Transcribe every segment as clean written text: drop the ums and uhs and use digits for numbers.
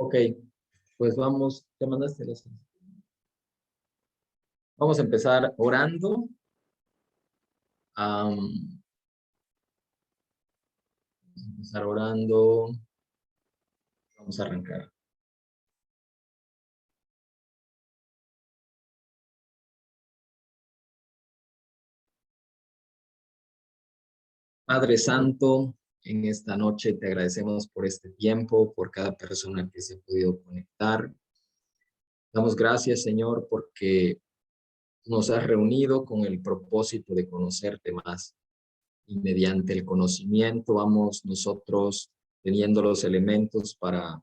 Ok, pues vamos, ¿te mandaste las? Vamos a empezar orando. Vamos a empezar orando. Vamos a arrancar. Padre Santo, en esta noche te agradecemos por este tiempo, por cada persona que se ha podido conectar. Damos gracias, Señor, porque nos has reunido con el propósito de conocerte más. Y mediante el conocimiento vamos nosotros teniendo los elementos para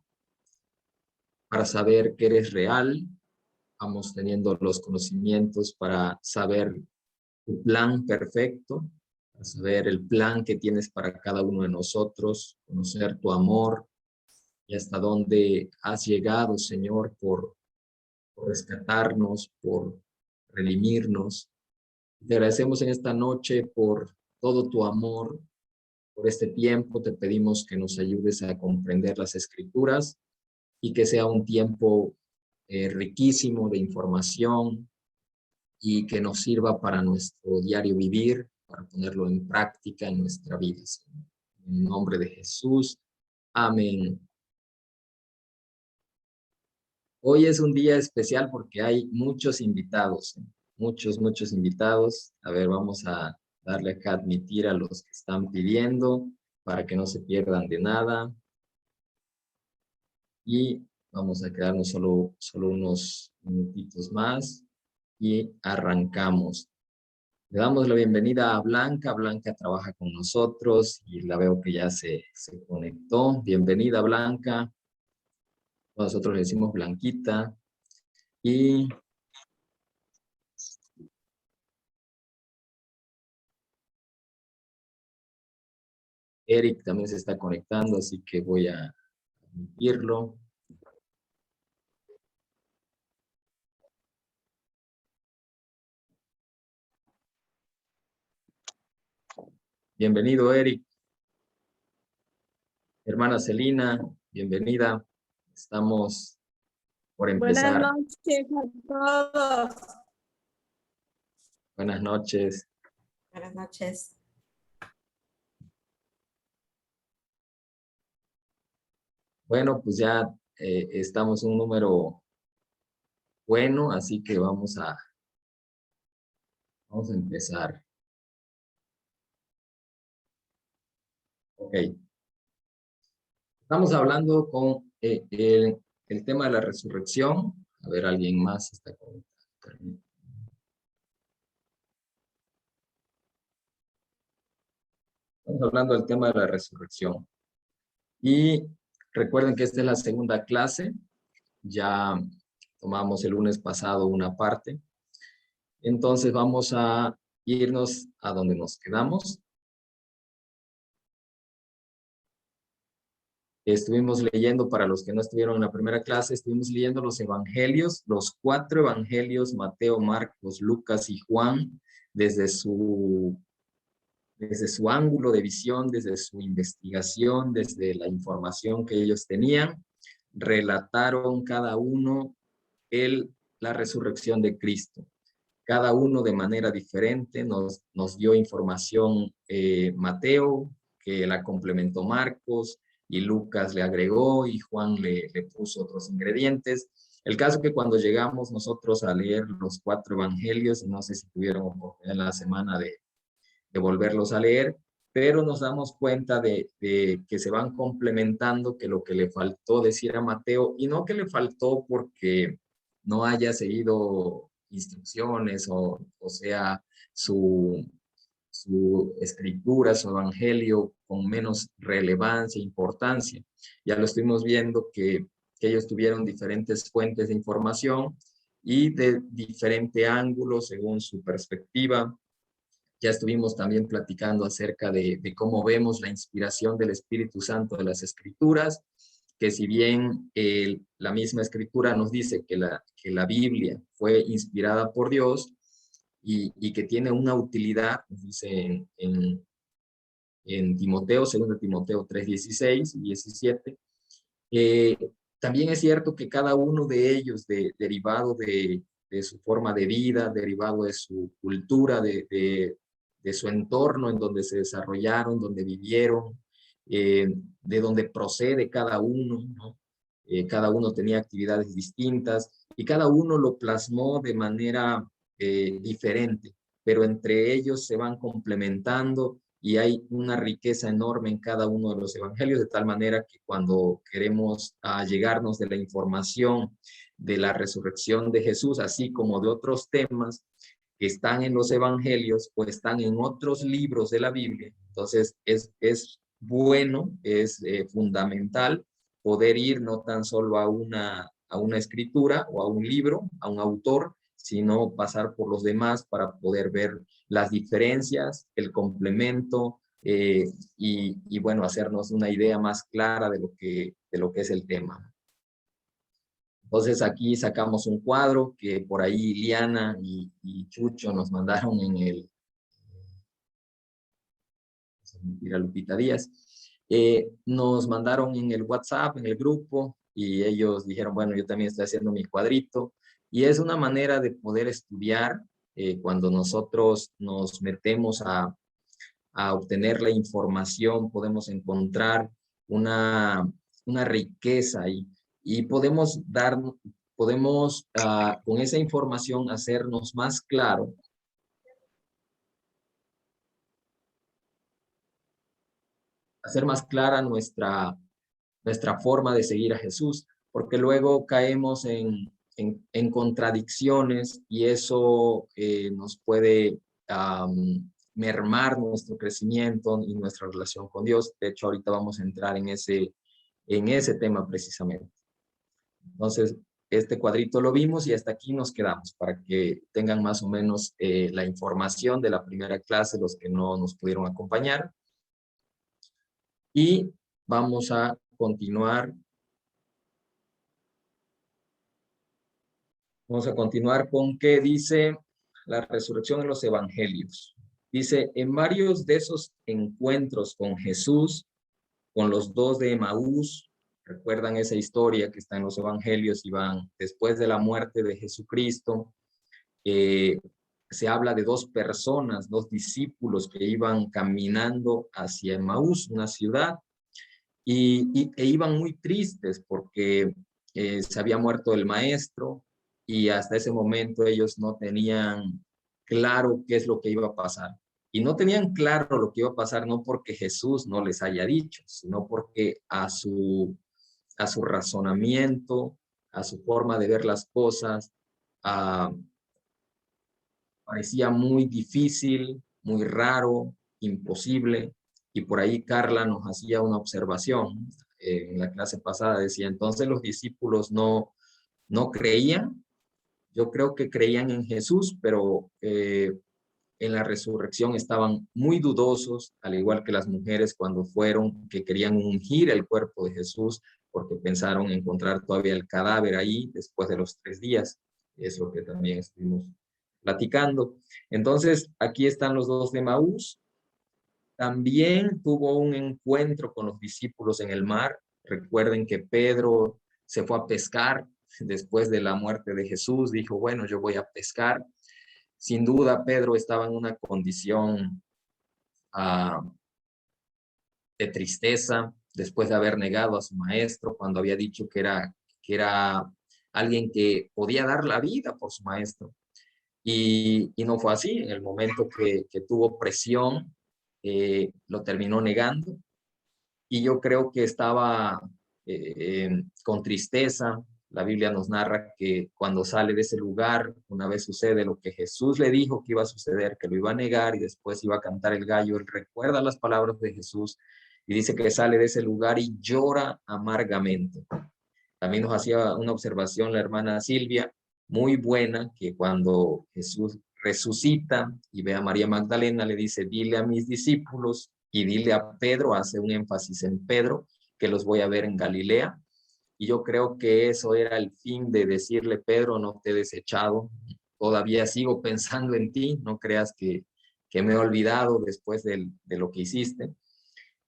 saber que eres real. Vamos teniendo los conocimientos para saber tu plan perfecto, para saber el plan que tienes para cada uno de nosotros, conocer tu amor y hasta dónde has llegado, Señor, por rescatarnos, por redimirnos. Te agradecemos en esta noche por todo tu amor, por este tiempo. Te pedimos que nos ayudes a comprender las Escrituras y que sea un tiempo riquísimo de información y que nos sirva para nuestro diario vivir, para ponerlo en práctica en nuestra vida, Señor. En el nombre de Jesús. Amén. Hoy es un día especial porque hay muchos invitados, muchos invitados. A ver, vamos a darle acá a admitir a los que están pidiendo para que no se pierdan de nada. Y vamos a quedarnos solo unos minutitos más y arrancamos. Le damos la bienvenida a Blanca. Blanca trabaja con nosotros y la veo que ya se conectó. Bienvenida, Blanca. Nosotros le decimos Blanquita. Y Eric también se está conectando, así que voy a admitirlo. Bienvenido, Eric. Hermana Celina, bienvenida. Estamos por empezar. Buenas noches a todos. Buenas noches. Buenas noches. Bueno, pues ya estamos un número bueno, así que vamos a empezar. Ok. Estamos hablando con el tema de la resurrección. A ver, alguien más está conectado. Estamos hablando del tema de la resurrección. Y recuerden que esta es la segunda clase. Ya tomamos el lunes pasado una parte. Entonces vamos a irnos a donde nos quedamos. Estuvimos leyendo, para los que no estuvieron en la primera clase, estuvimos leyendo los evangelios, los 4 evangelios, Mateo, Marcos, Lucas y Juan, desde su ángulo de visión, desde su investigación, desde la información que ellos tenían, relataron cada uno la resurrección de Cristo. Cada uno de manera diferente nos dio información Mateo, que la complementó Marcos, y Lucas le agregó, y Juan le puso otros ingredientes. El caso que cuando llegamos nosotros a leer los 4 evangelios, no sé si tuvieron oportunidad en la semana de volverlos a leer, pero nos damos cuenta de que se van complementando, que lo que le faltó decir a Mateo, y no que le faltó porque no haya seguido instrucciones o sea, su escritura, su evangelio con menos relevancia e importancia. Ya lo estuvimos viendo que ellos tuvieron diferentes fuentes de información y de diferente ángulo según su perspectiva. Ya estuvimos también platicando acerca de cómo vemos la inspiración del Espíritu Santo de las Escrituras, que si bien la misma Escritura nos dice que la Biblia fue inspirada por Dios y que tiene una utilidad, nos dice en Timoteo, 2 Timoteo 3:16 y 17, También es cierto que cada uno de ellos, derivado de su forma de vida, derivado de su cultura, de su entorno en donde se desarrollaron, donde vivieron, de donde procede cada uno, ¿no? Cada uno tenía actividades distintas y cada uno lo plasmó de manera diferente, pero entre ellos se van complementando y hay una riqueza enorme en cada uno de los evangelios, de tal manera que cuando queremos llegarnos de la información de la resurrección de Jesús, así como de otros temas que están en los evangelios o están en otros libros de la Biblia, entonces es bueno, es fundamental poder ir no tan solo a una escritura o a un libro, a un autor, sino pasar por los demás para poder ver las diferencias, el complemento y bueno, hacernos una idea más clara de lo que es el tema. Entonces aquí sacamos un cuadro que por ahí Liana y Chucho nos mandaron en el, mira, Lupita Díaz, nos mandaron en el WhatsApp, en el grupo, y ellos dijeron, bueno, yo también estoy haciendo mi cuadrito, y es una manera de poder estudiar cuando nosotros nos metemos a obtener la información, podemos encontrar una riqueza y podemos con esa información hacernos más claro hacer más clara nuestra forma de seguir a Jesús, porque luego caemos en contradicciones y eso nos puede mermar nuestro crecimiento y nuestra relación con Dios. De hecho, ahorita vamos a entrar en ese tema precisamente. Entonces, este cuadrito lo vimos y hasta aquí nos quedamos para que tengan más o menos la información de la primera clase, los que no nos pudieron acompañar. Y vamos a continuar. Vamos a continuar con qué dice la resurrección en los evangelios. Dice, en varios de esos encuentros con Jesús, con los dos de Emaús, recuerdan esa historia que está en los evangelios, iban después de la muerte de Jesucristo, se habla de dos personas, dos discípulos que iban caminando hacia Emaús, una ciudad, e iban muy tristes porque se había muerto el maestro y hasta ese momento ellos no tenían claro qué es lo que iba a pasar. Y no tenían claro lo que iba a pasar no porque Jesús no les haya dicho, sino porque a su razonamiento, a su forma de ver las cosas, parecía muy difícil, muy raro, imposible. Y por ahí Carla nos hacía una observación. En la clase pasada decía, entonces los discípulos no creían. Yo creo que creían en Jesús, pero en la resurrección estaban muy dudosos, al igual que las mujeres cuando fueron, que querían ungir el cuerpo de Jesús, porque pensaron encontrar todavía el cadáver ahí después de los 3 días. Es lo que también estuvimos platicando. Entonces, aquí están los dos de Maús. También tuvo un encuentro con los discípulos en el mar. Recuerden que Pedro se fue a pescar después de la muerte de Jesús. Dijo, bueno, yo voy a pescar. Sin duda, Pedro estaba en una condición de tristeza después de haber negado a su maestro cuando había dicho que era alguien que podía dar la vida por su maestro. Y no fue así. En el momento que tuvo presión, lo terminó negando. Y yo creo que estaba con tristeza. La Biblia nos narra que cuando sale de ese lugar, una vez sucede lo que Jesús le dijo que iba a suceder, que lo iba a negar y después iba a cantar el gallo. Él recuerda las palabras de Jesús y dice que sale de ese lugar y llora amargamente. También nos hacía una observación la hermana Silvia, muy buena, que cuando Jesús resucita y ve a María Magdalena, le dice, dile a mis discípulos y dile a Pedro, hace un énfasis en Pedro, que los voy a ver en Galilea. Y yo creo que eso era el fin de decirle, Pedro, no te he desechado, todavía sigo pensando en ti, no creas que me he olvidado después de lo que hiciste.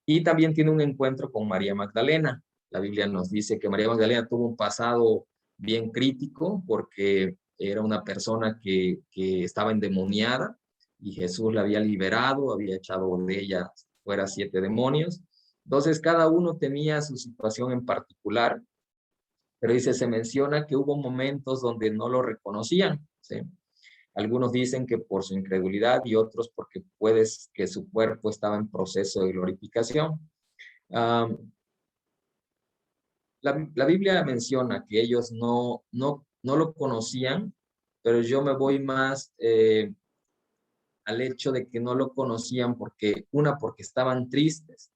Y también tiene un encuentro con María Magdalena. La Biblia nos dice que María Magdalena tuvo un pasado bien crítico porque era una persona que estaba endemoniada y Jesús la había liberado, había echado de ella fuera 7 demonios. Entonces, cada uno tenía su situación en particular, pero dice, se menciona que hubo momentos donde no lo reconocían, ¿sí? Algunos dicen que por su incredulidad y otros porque puede que su cuerpo estaba en proceso de glorificación. La Biblia menciona que ellos no lo conocían, pero yo me voy más al hecho de que no lo conocían porque estaban tristes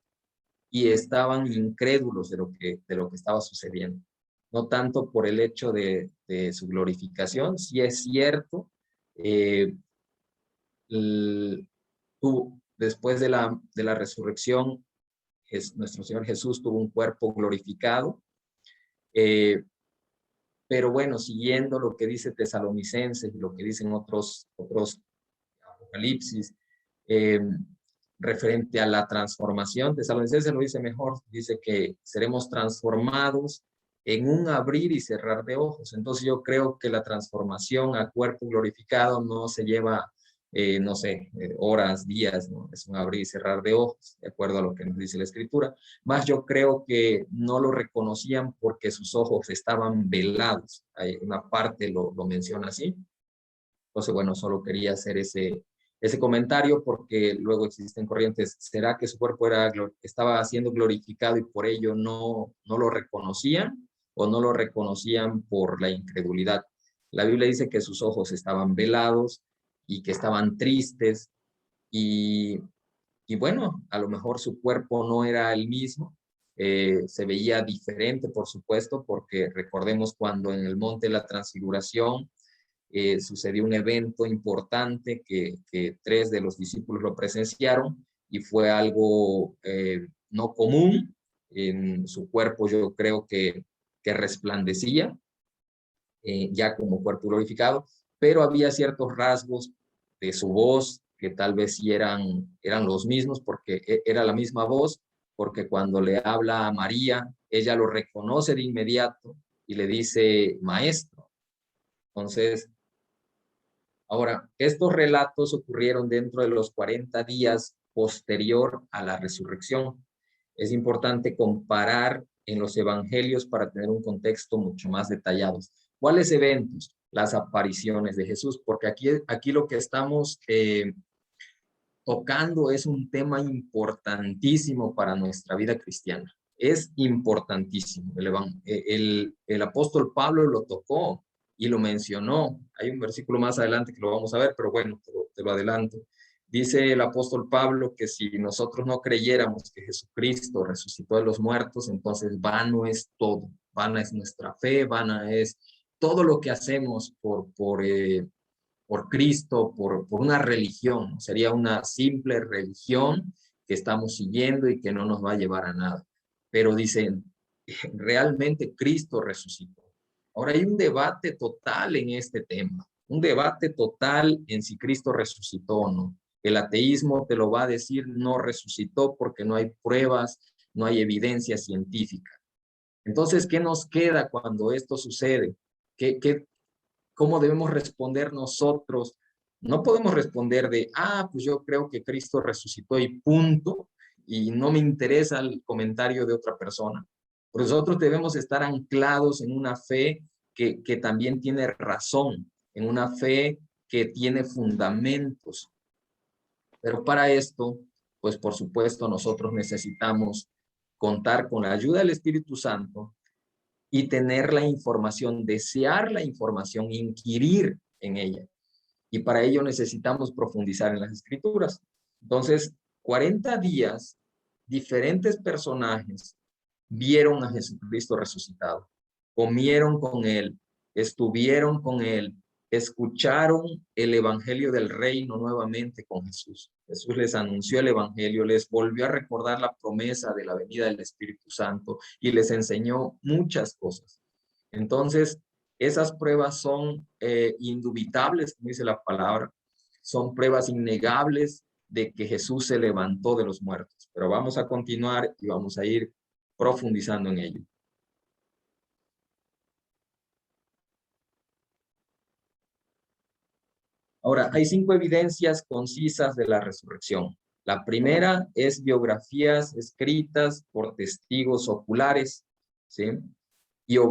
y estaban incrédulos de lo que estaba sucediendo. No tanto por el hecho de su glorificación, sí es cierto, después de la resurrección, nuestro Señor Jesús tuvo un cuerpo glorificado, pero bueno, siguiendo lo que dice Tesalonicenses y lo que dicen otros Apocalipsis, referente a la transformación, Tesalonicenses lo dice mejor, dice que seremos transformados en un abrir y cerrar de ojos. Entonces yo creo que la transformación a cuerpo glorificado no se lleva, no sé, horas, días, ¿no? Es un abrir y cerrar de ojos, de acuerdo a lo que nos dice la Escritura. Más yo creo que no lo reconocían porque sus ojos estaban velados. Hay una parte lo menciona así. Entonces, bueno, solo quería hacer ese comentario porque luego existen corrientes. ¿Será que su cuerpo estaba siendo glorificado y por ello no lo reconocían o no lo reconocían por la incredulidad? La Biblia dice que sus ojos estaban velados y que estaban tristes y, y bueno, a lo mejor su cuerpo no era el mismo. Se veía diferente, por supuesto, porque recordemos cuando en el monte de la transfiguración sucedió un evento importante que 3 de los discípulos lo presenciaron y fue algo no común. En su cuerpo yo creo que resplandecía ya como cuerpo glorificado, pero había ciertos rasgos de su voz que tal vez sí eran los mismos porque era la misma voz, porque cuando le habla a María, ella lo reconoce de inmediato y le dice maestro. Entonces, ahora, estos relatos ocurrieron dentro de los 40 días posterior a la resurrección. Es importante comparar en los evangelios para tener un contexto mucho más detallado. ¿Cuáles eventos? Las apariciones de Jesús, porque aquí lo que estamos tocando es un tema importantísimo para nuestra vida cristiana. Es importantísimo. El apóstol Pablo lo tocó y lo mencionó. Hay un versículo más adelante que lo vamos a ver, pero bueno, te lo adelanto. Dice el apóstol Pablo que si nosotros no creyéramos que Jesucristo resucitó de los muertos, entonces vano es todo. Vana es nuestra fe, vana es todo lo que hacemos por Cristo, por una religión. Sería una simple religión que estamos siguiendo y que no nos va a llevar a nada. Pero dicen, realmente Cristo resucitó. Ahora hay un debate total en este tema, un debate total en si Cristo resucitó o no. El ateísmo te lo va a decir, no resucitó porque no hay pruebas, no hay evidencia científica. Entonces, ¿qué nos queda cuando esto sucede? ¿Cómo debemos responder nosotros? No podemos responder de, pues yo creo que Cristo resucitó y punto, y no me interesa el comentario de otra persona. Por nosotros debemos estar anclados en una fe que también tiene razón, en una fe que tiene fundamentos. Pero para esto, pues por supuesto, nosotros necesitamos contar con la ayuda del Espíritu Santo y tener la información, desear la información, inquirir en ella. Y para ello necesitamos profundizar en las Escrituras. Entonces, 40 días, diferentes personajes vieron a Jesucristo resucitado, comieron con él, estuvieron con él, escucharon el evangelio del reino nuevamente con Jesús. Jesús les anunció el evangelio, les volvió a recordar la promesa de la venida del Espíritu Santo y les enseñó muchas cosas. Entonces, esas pruebas son indubitables, como dice la palabra, son pruebas innegables de que Jesús se levantó de los muertos. Pero vamos a continuar y vamos a ir profundizando en ello. Ahora, hay 5 evidencias concisas de la resurrección. La primera es biografías escritas por testigos oculares, ¿sí? Y o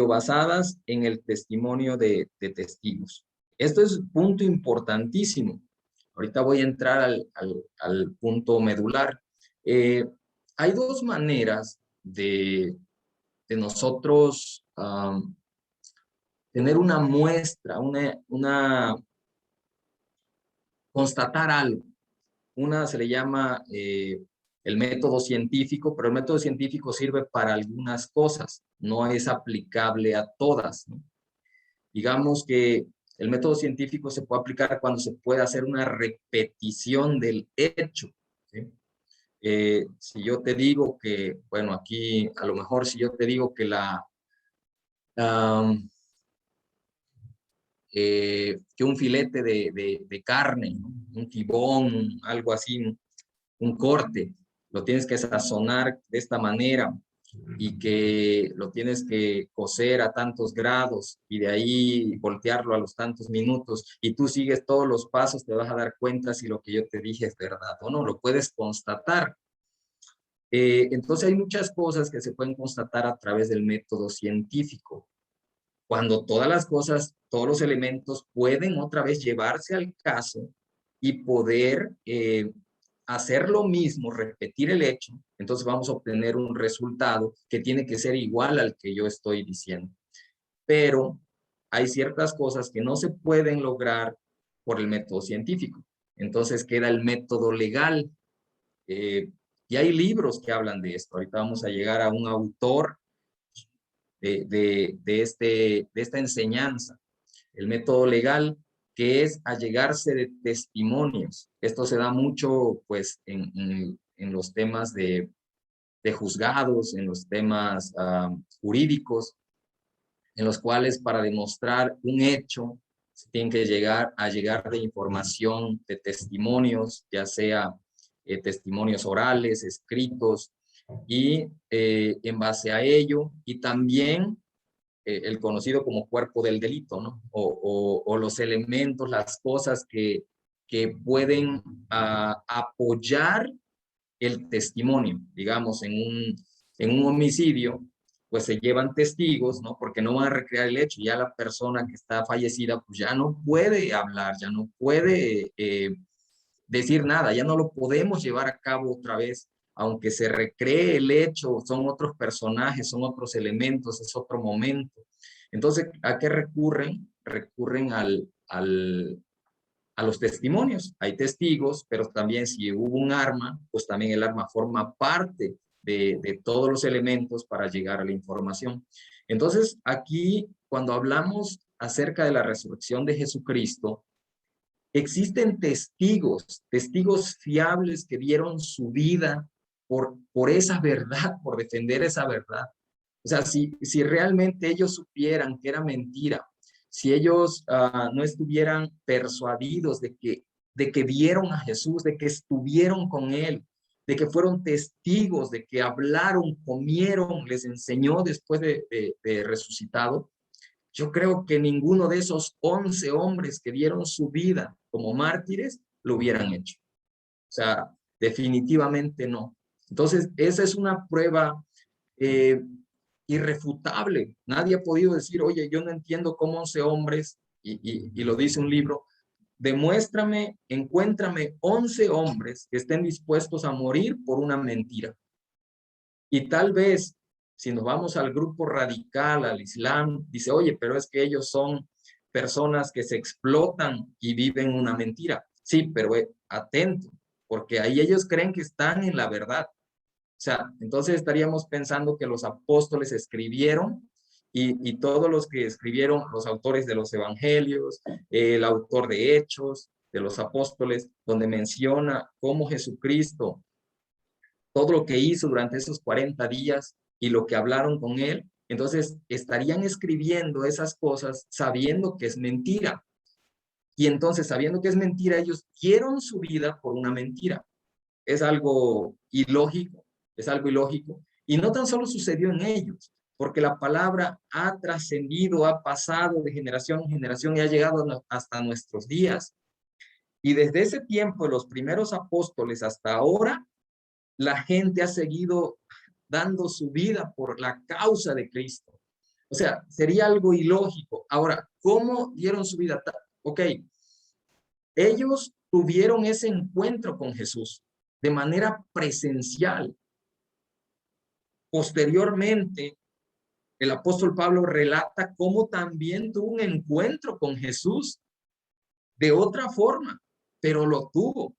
basadas en el testimonio de testigos. Esto es un punto importantísimo. Ahorita voy a entrar al punto medular. Hay 2 maneras de nosotros tener una muestra, constatar algo. Una se le llama el método científico, pero el método científico sirve para algunas cosas, no es aplicable a todas, ¿no? Digamos que el método científico se puede aplicar cuando se puede hacer una repetición del hecho, ¿sí? Si yo te digo que, bueno, aquí a lo mejor si yo te digo que que un filete de carne, ¿no? Un tibón, algo así, un corte, lo tienes que sazonar de esta manera y que lo tienes que cocer a tantos grados y de ahí voltearlo a los tantos minutos y tú sigues todos los pasos, te vas a dar cuenta si lo que yo te dije es verdad o no, lo puedes constatar. Entonces hay muchas cosas que se pueden constatar a través del método científico. Cuando todas las cosas, todos los elementos pueden otra vez llevarse al caso y poder hacer lo mismo, repetir el hecho, entonces vamos a obtener un resultado que tiene que ser igual al que yo estoy diciendo. Pero hay ciertas cosas que no se pueden lograr por el método científico. Entonces queda el método legal. Y hay libros que hablan de esto. Ahorita vamos a llegar a un autor de esta enseñanza, el método legal, que es allegarse de testimonios. Esto se da mucho pues en los temas de juzgados, en los temas jurídicos, en los cuales para demostrar un hecho se tiene que llegar de información, de testimonios, ya sea testimonios orales, escritos, y en base a ello, y también el conocido como cuerpo del delito, ¿no? O los elementos, las cosas que pueden apoyar el testimonio, digamos, en un homicidio, pues se llevan testigos, ¿no? Porque no van a recrear el hecho, ya la persona que está fallecida, pues ya no puede hablar, ya no puede decir nada, ya no lo podemos llevar a cabo otra vez, aunque se recree el hecho, son otros personajes, son otros elementos, es otro momento. Entonces, ¿a qué recurren? Recurren a los testimonios. Hay testigos, pero también si hubo un arma, pues también el arma forma parte de todos los elementos para llegar a la información. Entonces, aquí, cuando hablamos acerca de la resurrección de Jesucristo, existen testigos fiables que dieron su vida por esa verdad, por defender esa verdad. O sea, si realmente ellos supieran que era mentira, si ellos no estuvieran persuadidos de que vieron a Jesús, de que estuvieron con él, de que fueron testigos, de que hablaron, comieron, les enseñó después de resucitado, yo creo que ninguno de esos 11 hombres que dieron su vida como mártires lo hubieran hecho. O sea, definitivamente no. Entonces, esa es una prueba irrefutable. Nadie ha podido decir, oye, yo no entiendo cómo 11 hombres, y lo dice un libro, demuéstrame, encuéntrame 11 hombres que estén dispuestos a morir por una mentira. Y tal vez, si nos vamos al grupo radical, al Islam, dice, oye, pero es que ellos son personas que se explotan y viven una mentira. Sí, pero atento, porque ahí ellos creen que están en la verdad. O sea, entonces estaríamos pensando que los apóstoles escribieron y todos los que escribieron, los autores de los evangelios, el autor de Hechos, de los apóstoles, donde menciona cómo Jesucristo, todo lo que hizo durante esos 40 días y lo que hablaron con él, entonces estarían escribiendo esas cosas sabiendo que es mentira. Y entonces, sabiendo que es mentira, ellos dieron su vida por una mentira. Es algo ilógico, es algo ilógico. Y no tan solo sucedió en ellos, porque la palabra ha trascendido, ha pasado de generación en generación y ha llegado hasta nuestros días. Y desde ese tiempo, de los primeros apóstoles hasta ahora, la gente ha seguido dando su vida por la causa de Cristo. O sea, sería algo ilógico. Ahora, ¿cómo dieron su vida? Ok, ellos tuvieron ese encuentro con Jesús de manera presencial. Posteriormente, el apóstol Pablo relata cómo también tuvo un encuentro con Jesús de otra forma, pero lo tuvo.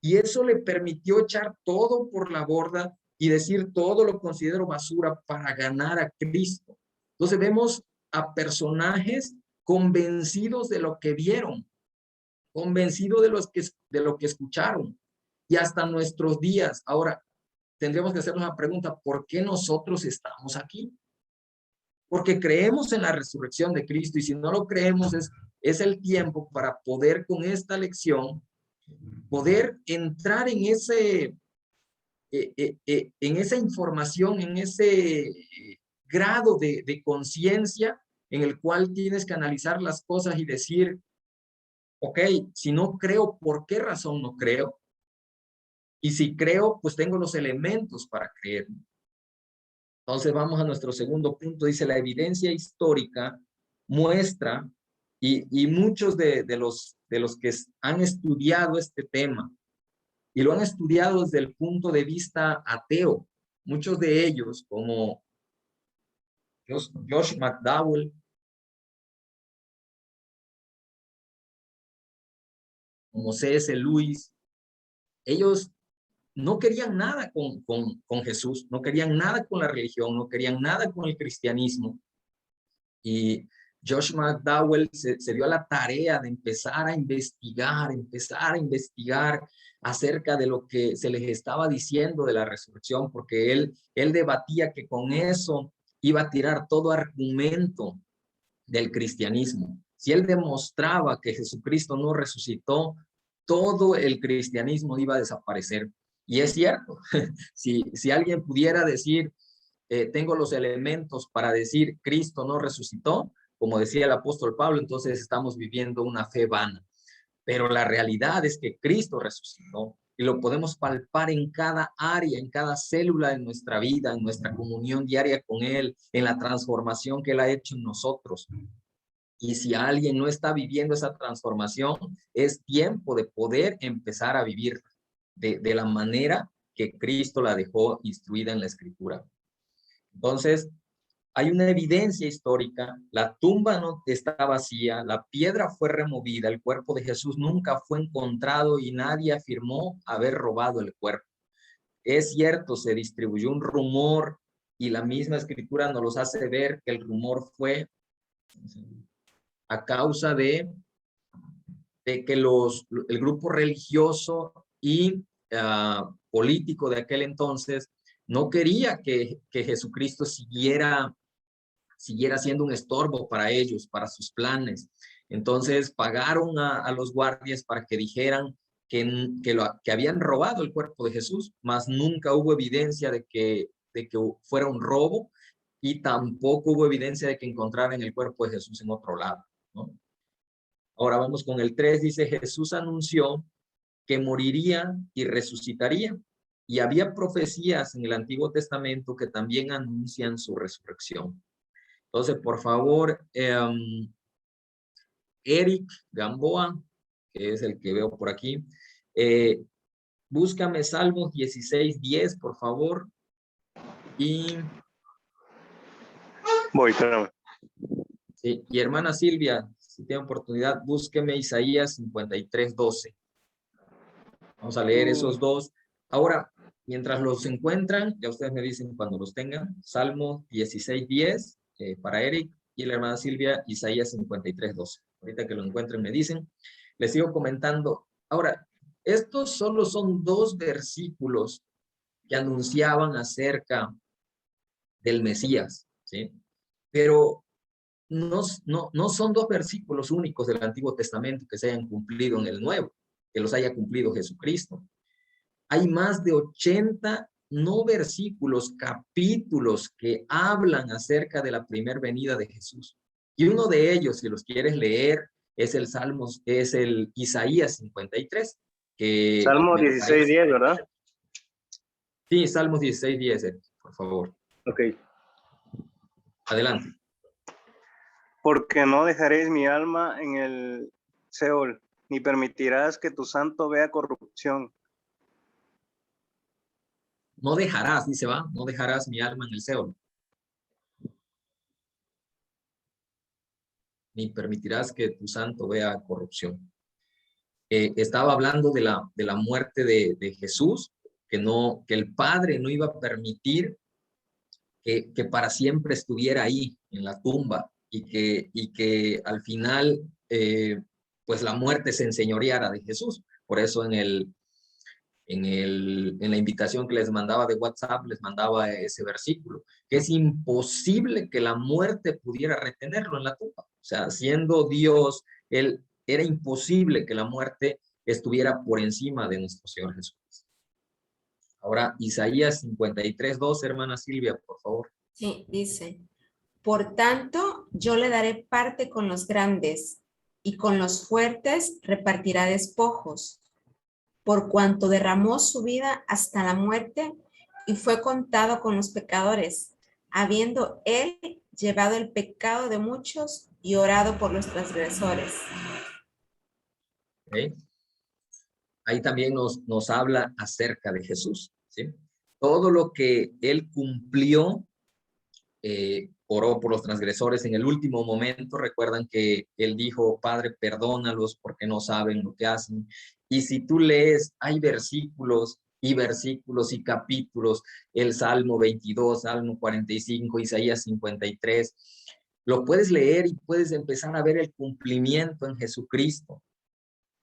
Y eso le permitió echar todo por la borda y decir todo lo considero basura para ganar a Cristo. Entonces vemos a personajes convencidos de lo que vieron, convencidos de lo que escucharon. Y hasta nuestros días, ahora tendríamos que hacernos la pregunta, ¿por qué nosotros estamos aquí? Porque creemos en la resurrección de Cristo, y si no lo creemos es el tiempo para poder con esta lección poder entrar en esa información, en ese grado de conciencia en el cual tienes que analizar las cosas y decir, ok, si no creo, ¿por qué razón no creo? Y si creo, pues tengo los elementos para creer. Entonces vamos a nuestro segundo punto. Dice, la evidencia histórica muestra, y muchos de los que han estudiado este tema, y lo han estudiado desde el punto de vista ateo, muchos de ellos, como Josh McDowell, como C.S. Lewis, ellos no querían nada con Jesús, no querían nada con la religión, no querían nada con el cristianismo. Y Josh McDowell se dio a la tarea de empezar a investigar acerca de lo que se les estaba diciendo de la resurrección, porque él debatía que con eso iba a tirar todo argumento del cristianismo. Si él demostraba que Jesucristo no resucitó, todo el cristianismo iba a desaparecer. Y es cierto, si alguien pudiera decir, tengo los elementos para decir Cristo no resucitó, como decía el apóstol Pablo, entonces estamos viviendo una fe vana. Pero la realidad es que Cristo resucitó y lo podemos palpar en cada área, en cada célula de nuestra vida, en nuestra comunión diaria con Él, en la transformación que Él ha hecho en nosotros. Y si alguien no está viviendo esa transformación, es tiempo de poder empezar a vivir de la manera que Cristo la dejó instruida en la Escritura. Entonces, hay una evidencia histórica, la tumba no está vacía, la piedra fue removida, el cuerpo de Jesús nunca fue encontrado y nadie afirmó haber robado el cuerpo. Es cierto, se distribuyó un rumor y la misma Escritura nos los hace ver que el rumor fue a causa de que el grupo religioso y político de aquel entonces no quería que Jesucristo siguiera siendo un estorbo para ellos, para sus planes. Entonces pagaron a los guardias para que dijeran que habían robado el cuerpo de Jesús, mas nunca hubo evidencia de que fuera un robo, y tampoco hubo evidencia de que encontraran el cuerpo de Jesús en otro lado, ¿no? Ahora vamos con el 3, dice, Jesús anunció que moriría y resucitaría, y había profecías en el Antiguo Testamento que también anuncian su resurrección. Entonces, por favor, Eric Gamboa, que es el que veo por aquí, búscame Salmos 16:10, por favor. Y... Voy, espérame. Sí, y hermana Silvia, si tiene oportunidad, búsqueme Isaías 53:12. Vamos a leer esos dos. Ahora, mientras los encuentran, ya ustedes me dicen cuando los tengan, Salmo 16:10 para Eric, y la hermana Silvia, Isaías 53:12. Ahorita que lo encuentren me dicen. Les sigo comentando. Ahora, estos solo son 2 versículos que anunciaban acerca del Mesías, ¿sí? Pero no son 2 versículos únicos del Antiguo Testamento que se hayan cumplido en el Nuevo, que los haya cumplido Jesucristo. Hay más de 80 no versículos, capítulos que hablan acerca de la primera venida de Jesús. Y uno de ellos, si los quieres leer, es el Isaías 53. Que Salmo me 16:10, ¿verdad? Sí, Salmos 16:10, por favor. Ok. Adelante. Porque no dejaréis mi alma en el Seol, ni permitirás que tu santo vea corrupción. No dejarás, dice, va, no dejarás mi alma en el Seol, ni permitirás que tu santo vea corrupción. Estaba hablando de la muerte de Jesús, que el Padre no iba a permitir que para siempre estuviera ahí en la tumba y que al final pues la muerte se enseñoreara de Jesús. Por eso en la invitación que les mandaba de WhatsApp, les mandaba ese versículo, que es imposible que la muerte pudiera retenerlo en la tumba. O sea, siendo Dios, era imposible que la muerte estuviera por encima de nuestro Señor Jesús. Ahora, Isaías 53:2, hermana Silvia, por favor. Sí, dice, por tanto, yo le daré parte con los grandes y con los fuertes repartirá despojos, por cuanto derramó su vida hasta la muerte y fue contado con los pecadores, habiendo él llevado el pecado de muchos y orado por los transgresores. ¿Okay? Ahí también nos habla acerca de Jesús, ¿sí? Todo lo que él cumplió, oró por los transgresores en el último momento. Recuerdan que él dijo, Padre, perdónalos porque no saben lo que hacen. Y si tú lees, hay versículos y capítulos, el Salmo 22, Salmo 45, Isaías 53. Lo puedes leer y puedes empezar a ver el cumplimiento en Jesucristo.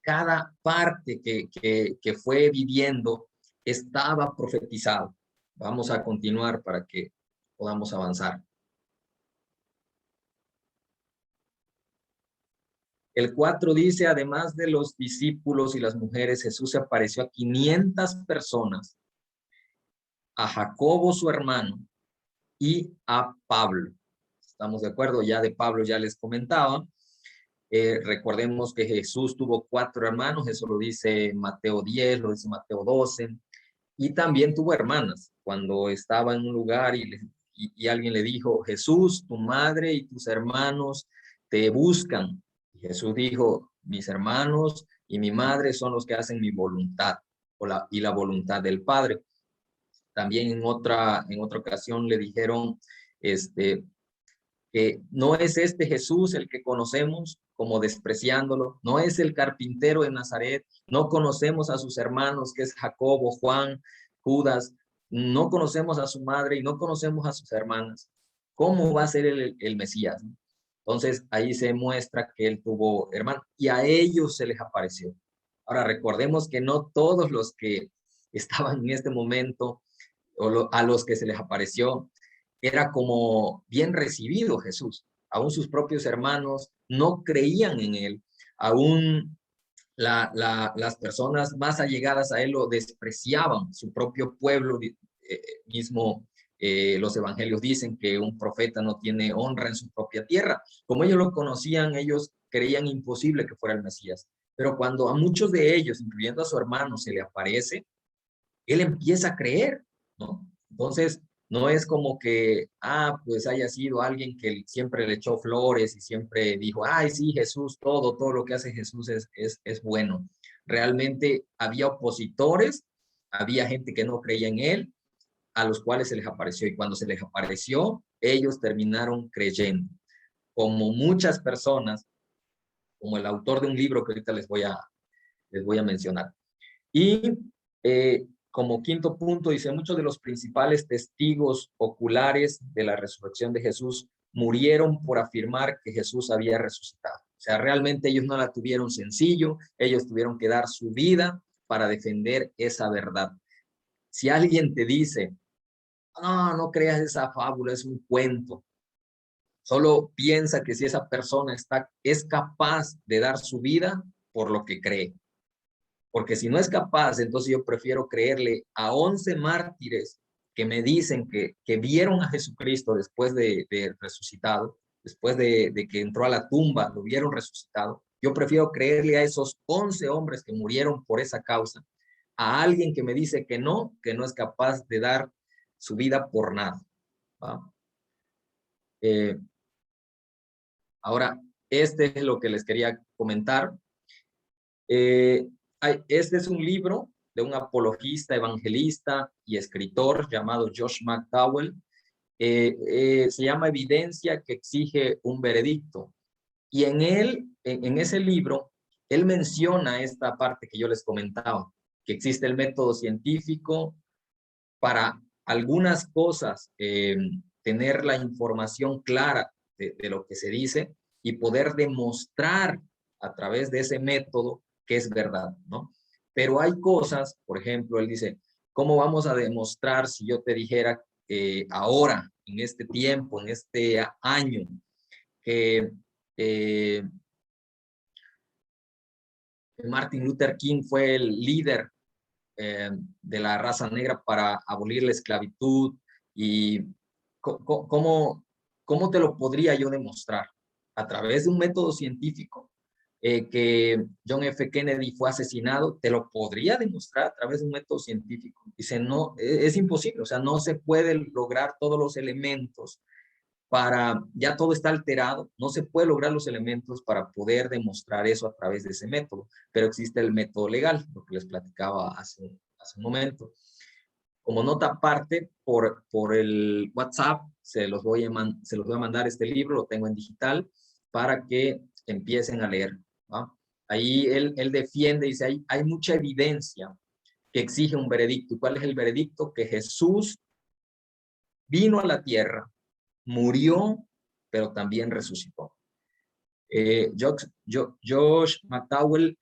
Cada parte que fue viviendo estaba profetizado. Vamos a continuar para que podamos avanzar. El 4 dice, además de los discípulos y las mujeres, Jesús se apareció a 500 personas, a Jacobo su hermano y a Pablo. ¿Estamos de acuerdo? Ya de Pablo ya les comentaba. Recordemos que Jesús tuvo 4 hermanos, eso lo dice Mateo 10, lo dice Mateo 12, y también tuvo hermanas. Cuando estaba en un lugar y alguien le dijo, Jesús, tu madre y tus hermanos te buscan. Y Jesús dijo, mis hermanos y mi madre son los que hacen mi voluntad y la voluntad del Padre. También en otra ocasión le dijeron, que no es este Jesús el que conocemos, como despreciándolo, no es el carpintero de Nazaret, no conocemos a sus hermanos, que es Jacobo, Juan, Judas, no conocemos a su madre y no conocemos a sus hermanas. ¿Cómo va a ser el Mesías? Entonces ahí se muestra que él tuvo hermanos y a ellos se les apareció. Ahora recordemos que no todos los que estaban en este momento a los que se les apareció era como bien recibido Jesús. Aún sus propios hermanos no creían en él. Aún las personas más allegadas a él lo despreciaban. Su propio pueblo mismo, los evangelios dicen que un profeta no tiene honra en su propia tierra. Como ellos lo conocían, ellos creían imposible que fuera el Mesías. Pero cuando a muchos de ellos, incluyendo a su hermano, se le aparece, él empieza a creer, ¿no? Entonces, no es como que, pues haya sido alguien que siempre le echó flores y siempre dijo, ay, sí, Jesús, todo lo que hace Jesús es bueno. Realmente había opositores, había gente que no creía en él, a los cuales se les apareció. Y cuando se les apareció, ellos terminaron creyendo. Como muchas personas, como el autor de un libro que ahorita les voy a mencionar. Y como quinto punto, dice, muchos de los principales testigos oculares de la resurrección de Jesús murieron por afirmar que Jesús había resucitado. O sea, realmente ellos no la tuvieron sencillo, ellos tuvieron que dar su vida para defender esa verdad. Si alguien te dice, no creas esa fábula, es un cuento, solo piensa que si esa persona es capaz de dar su vida por lo que cree. Porque si no es capaz, entonces yo prefiero creerle a 11 mártires que me dicen que vieron a Jesucristo después de resucitado, después de que entró a la tumba, lo vieron resucitado, yo prefiero creerle a esos 11 hombres que murieron por esa causa, a alguien que me dice que no es capaz de dar su vida por nada. ¿Va? Ahora, este es lo que les quería comentar. Este es un libro de un apologista, evangelista y escritor llamado Josh McDowell. Se llama Evidencia que exige un veredicto. Y en ese libro, él menciona esta parte que yo les comentaba, que existe el método científico para algunas cosas, tener la información clara de lo que se dice y poder demostrar a través de ese método que es verdad, ¿no? Pero hay cosas, por ejemplo, él dice, ¿cómo vamos a demostrar si yo te dijera ahora, en este tiempo, en este año, que Martin Luther King fue el líder de la raza negra para abolir la esclavitud? Y ¿cómo te lo podría yo demostrar? A través de un método científico, que John F. Kennedy fue asesinado, te lo podría demostrar a través de un método científico. Dice, no, es imposible, o sea, no se puede lograr todos los elementos ya todo está alterado, no se puede lograr los elementos para poder demostrar eso a través de ese método, pero existe el método legal, lo que les platicaba hace un momento. Como nota aparte, por el WhatsApp, se los voy a mandar este libro, lo tengo en digital, para que empiecen a leer, ¿no? Ahí él defiende, dice, hay mucha evidencia que exige un veredicto. ¿Cuál es el veredicto? Que Jesús vino a la tierra, murió, pero también resucitó. Josh McDowell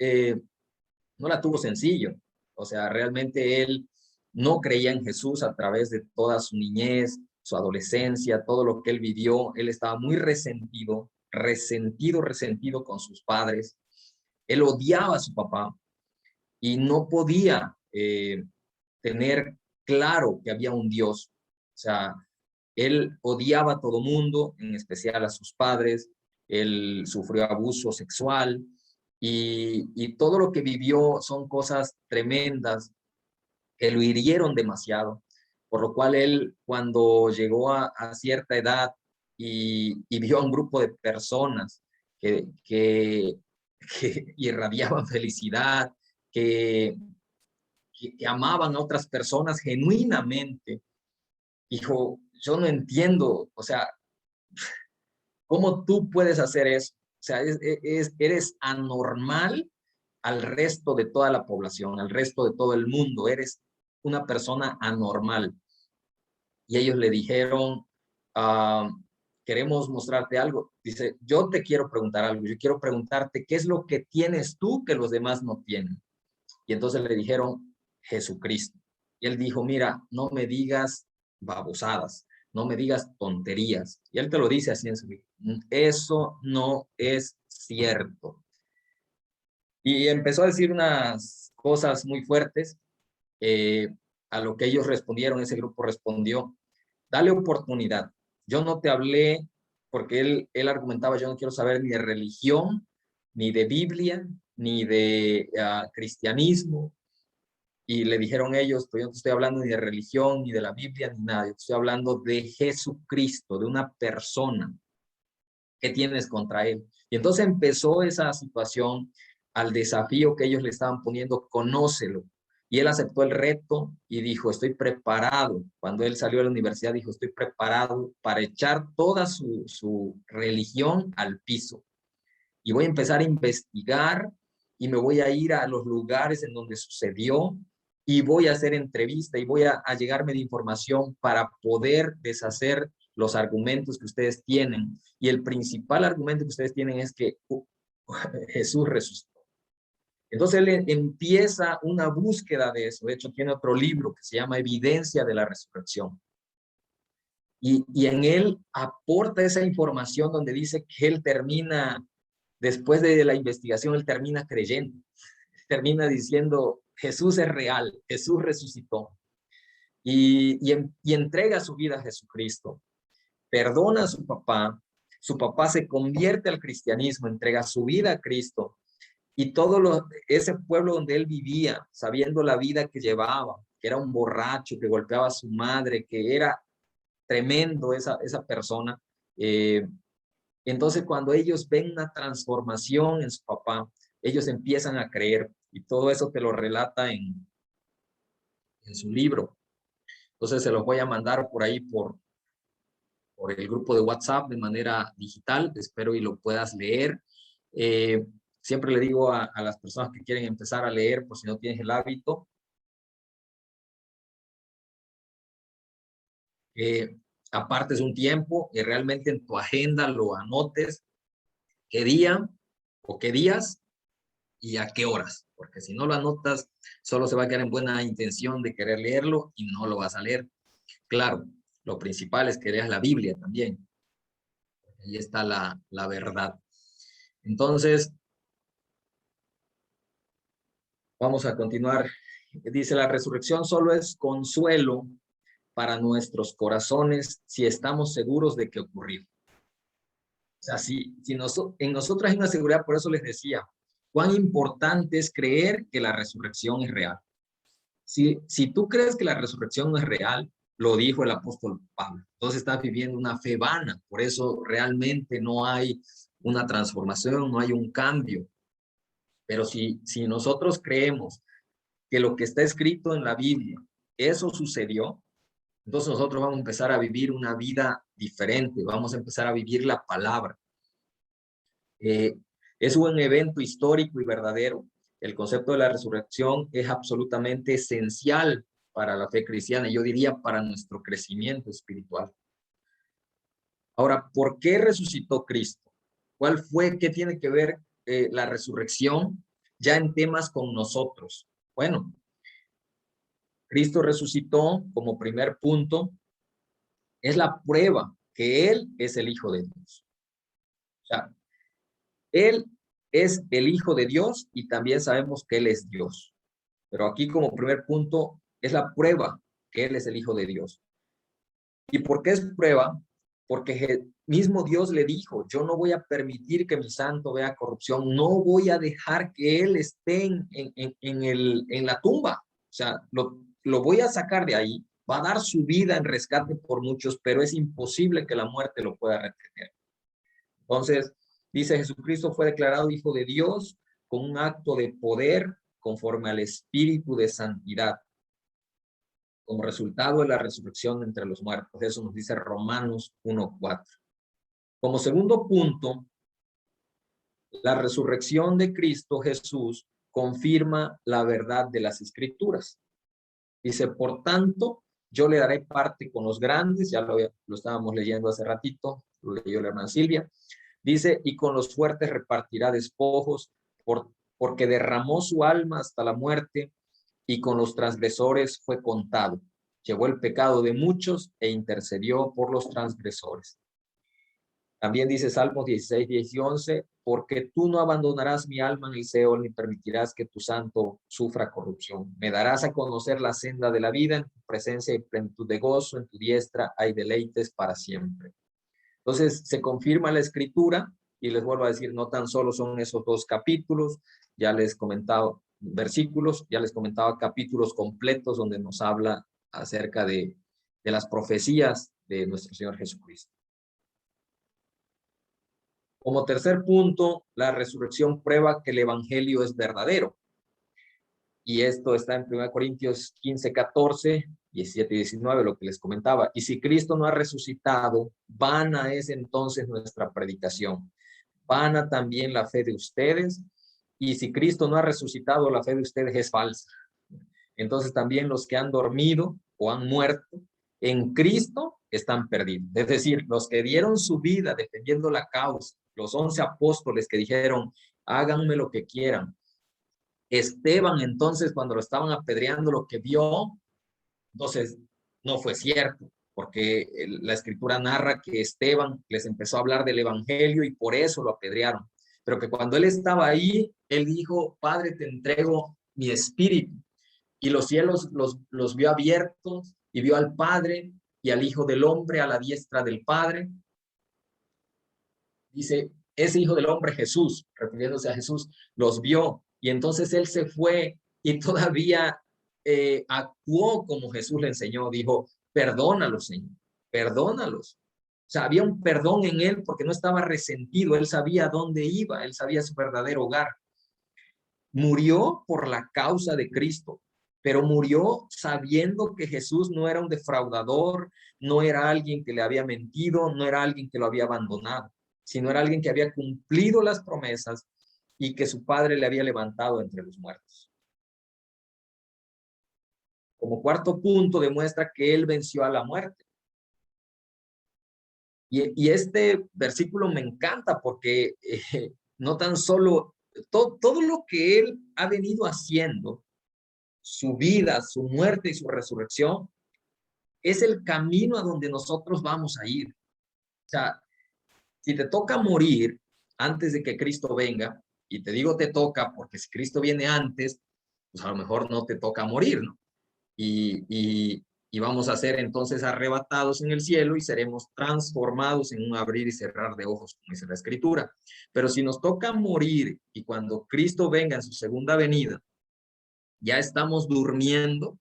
no la tuvo sencillo. O sea, realmente él no creía en Jesús a través de toda su niñez, su adolescencia, todo lo que él vivió. Él estaba muy resentido con sus padres. Él odiaba a su papá y no podía tener claro que había un Dios. O sea, él odiaba a todo mundo, en especial a sus padres. Él sufrió abuso sexual y todo lo que vivió son cosas tremendas que lo hirieron demasiado, por lo cual él, cuando llegó a cierta edad y vio a un grupo de personas que irradiaban felicidad, que amaban a otras personas genuinamente, dijo, yo no entiendo, o sea, ¿cómo tú puedes hacer eso? O sea, eres anormal al resto de toda la población, al resto de todo el mundo, eres una persona anormal. Y ellos le dijeron, queremos mostrarte algo. Dice, yo te quiero preguntar algo, yo quiero preguntarte qué es lo que tienes tú que los demás no tienen. Y entonces le dijeron, Jesucristo. Y él dijo, mira, no me digas babosadas, no me digas tonterías. Y él te lo dice así en su vida. Eso no es cierto. Y empezó a decir unas cosas muy fuertes, a lo que ellos respondieron, ese grupo respondió, dale oportunidad. Yo no te hablé, porque él argumentaba, yo no quiero saber ni de religión, ni de Biblia, ni de cristianismo. Y le dijeron ellos, pues yo no te estoy hablando ni de religión, ni de la Biblia, ni nada. Yo estoy hablando de Jesucristo, de una persona. ¿Qué tienes contra él? Y entonces empezó esa situación al desafío que ellos le estaban poniendo, conócelo. Y él aceptó el reto y dijo, estoy preparado. Cuando él salió de la universidad, dijo, estoy preparado para echar toda su religión al piso. Y voy a empezar a investigar y me voy a ir a los lugares en donde sucedió y voy a hacer entrevista y voy a llegarme de información para poder deshacer los argumentos que ustedes tienen. Y el principal argumento que ustedes tienen es que Jesús resucitó. Entonces él empieza una búsqueda de eso. De hecho, tiene otro libro que se llama Evidencia de la Resurrección. Y en él aporta esa información donde dice que él termina, después de la investigación, él termina creyendo. Termina diciendo, Jesús es real, Jesús resucitó. y entrega su vida a Jesucristo. Perdona a su papá se convierte al cristianismo, entrega su vida a Cristo. Y ese pueblo donde él vivía, sabiendo la vida que llevaba, que era un borracho, que golpeaba a su madre, que era tremendo esa persona. Entonces, cuando ellos ven una transformación en su papá, ellos empiezan a creer. Y todo eso te lo relata en su libro. Entonces, se los voy a mandar por ahí, por el grupo de WhatsApp de manera digital. Espero y lo puedas leer. Siempre le digo a las personas que quieren empezar a leer, por si no tienes el hábito, apartes un tiempo y realmente en tu agenda lo anotes qué día o qué días y a qué horas, porque si no lo anotas, solo se va a quedar en buena intención de querer leerlo y no lo vas a leer. Claro, lo principal es que leas la Biblia también. Ahí está la verdad. Entonces, vamos a continuar. Dice, la resurrección solo es consuelo para nuestros corazones si estamos seguros de que ocurrió. O sea, en nosotros hay una seguridad, por eso les decía, cuán importante es creer que la resurrección es real. Si tú crees que la resurrección no es real, lo dijo el apóstol Pablo, entonces estás viviendo una fe vana, por eso realmente no hay una transformación, no hay un cambio. Pero si nosotros creemos que lo que está escrito en la Biblia, eso sucedió, entonces nosotros vamos a empezar a vivir una vida diferente, vamos a empezar a vivir la palabra. Es un evento histórico y verdadero. El concepto de la resurrección es absolutamente esencial para la fe cristiana, yo diría para nuestro crecimiento espiritual. Ahora, ¿por qué resucitó Cristo? ¿Qué tiene que ver la resurrección ya en temas con nosotros? Bueno, Cristo resucitó como primer punto, es la prueba que Él es el Hijo de Dios. O sea, Él es el Hijo de Dios y también sabemos que Él es Dios. Pero aquí como primer punto es la prueba que Él es el Hijo de Dios. ¿Y por qué es prueba? Porque mismo Dios le dijo, yo no voy a permitir que mi santo vea corrupción, no voy a dejar que Él esté en la tumba. O sea, lo voy a sacar de ahí, va a dar su vida en rescate por muchos, pero es imposible que la muerte lo pueda retener. Entonces, dice, Jesucristo fue declarado Hijo de Dios con un acto de poder conforme al Espíritu de santidad, como resultado de la resurrección entre los muertos. Eso nos dice Romanos 1:4. Como segundo punto, la resurrección de Cristo Jesús confirma la verdad de las Escrituras. Dice, por tanto, yo le daré parte con los grandes, ya lo estábamos leyendo hace ratito, lo leyó la hermana Silvia. Dice, y con los fuertes repartirá despojos, porque derramó su alma hasta la muerte, y con los transgresores fue contado. Llevó el pecado de muchos e intercedió por los transgresores. También dice Salmos 16, 10 y 11, porque tú no abandonarás mi alma en el Seol, ni permitirás que tu santo sufra corrupción. Me darás a conocer la senda de la vida, en tu presencia y plenitud de gozo, en tu diestra hay deleites para siempre. Entonces se confirma la escritura y les vuelvo a decir, no tan solo son esos 2 capítulos, ya les comentaba versículos, ya les comentaba capítulos completos donde nos habla acerca de las profecías de nuestro Señor Jesucristo. Como tercer punto, la resurrección prueba que el evangelio es verdadero. Y esto está en 1 Corintios 15, 14, 17 y 19, lo que les comentaba. Y si Cristo no ha resucitado, vana es entonces nuestra predicación. Vana también la fe de ustedes. Y si Cristo no ha resucitado, la fe de ustedes es falsa. Entonces también los que han dormido o han muerto en Cristo están perdidos. Es decir, los que dieron su vida defendiendo la causa, los 11 apóstoles que dijeron, háganme lo que quieran. Esteban, entonces, cuando lo estaban apedreando, lo que vio, entonces, no fue cierto, porque la escritura narra que Esteban les empezó a hablar del evangelio y por eso lo apedrearon. Pero que cuando él estaba ahí, él dijo, Padre, te entrego mi espíritu. Y los cielos los vio abiertos y vio al Padre y al Hijo del Hombre a la diestra del Padre. Dice, ese Hijo del Hombre, Jesús, refiriéndose a Jesús, los vio y entonces él se fue y todavía actuó como Jesús le enseñó. Dijo, perdónalos, Señor, perdónalos. O sea, había un perdón en él porque no estaba resentido. Él sabía dónde iba, él sabía su verdadero hogar. Murió por la causa de Cristo, pero murió sabiendo que Jesús no era un defraudador, no era alguien que le había mentido, no era alguien que lo había abandonado, sino era alguien que había cumplido las promesas y que su Padre le había levantado entre los muertos. Como cuarto punto, demuestra que él venció a la muerte. Y este versículo me encanta porque no tan solo todo lo que él ha venido haciendo, su vida, su muerte y su resurrección, es el camino a donde nosotros vamos a ir. O sea, si te toca morir antes de que Cristo venga, y te digo te toca porque si Cristo viene antes, pues a lo mejor no te toca morir, ¿no? Y vamos a ser entonces arrebatados en el cielo y seremos transformados en un abrir y cerrar de ojos, como dice la Escritura. Pero si nos toca morir y cuando Cristo venga en su segunda venida, ya estamos durmiendo,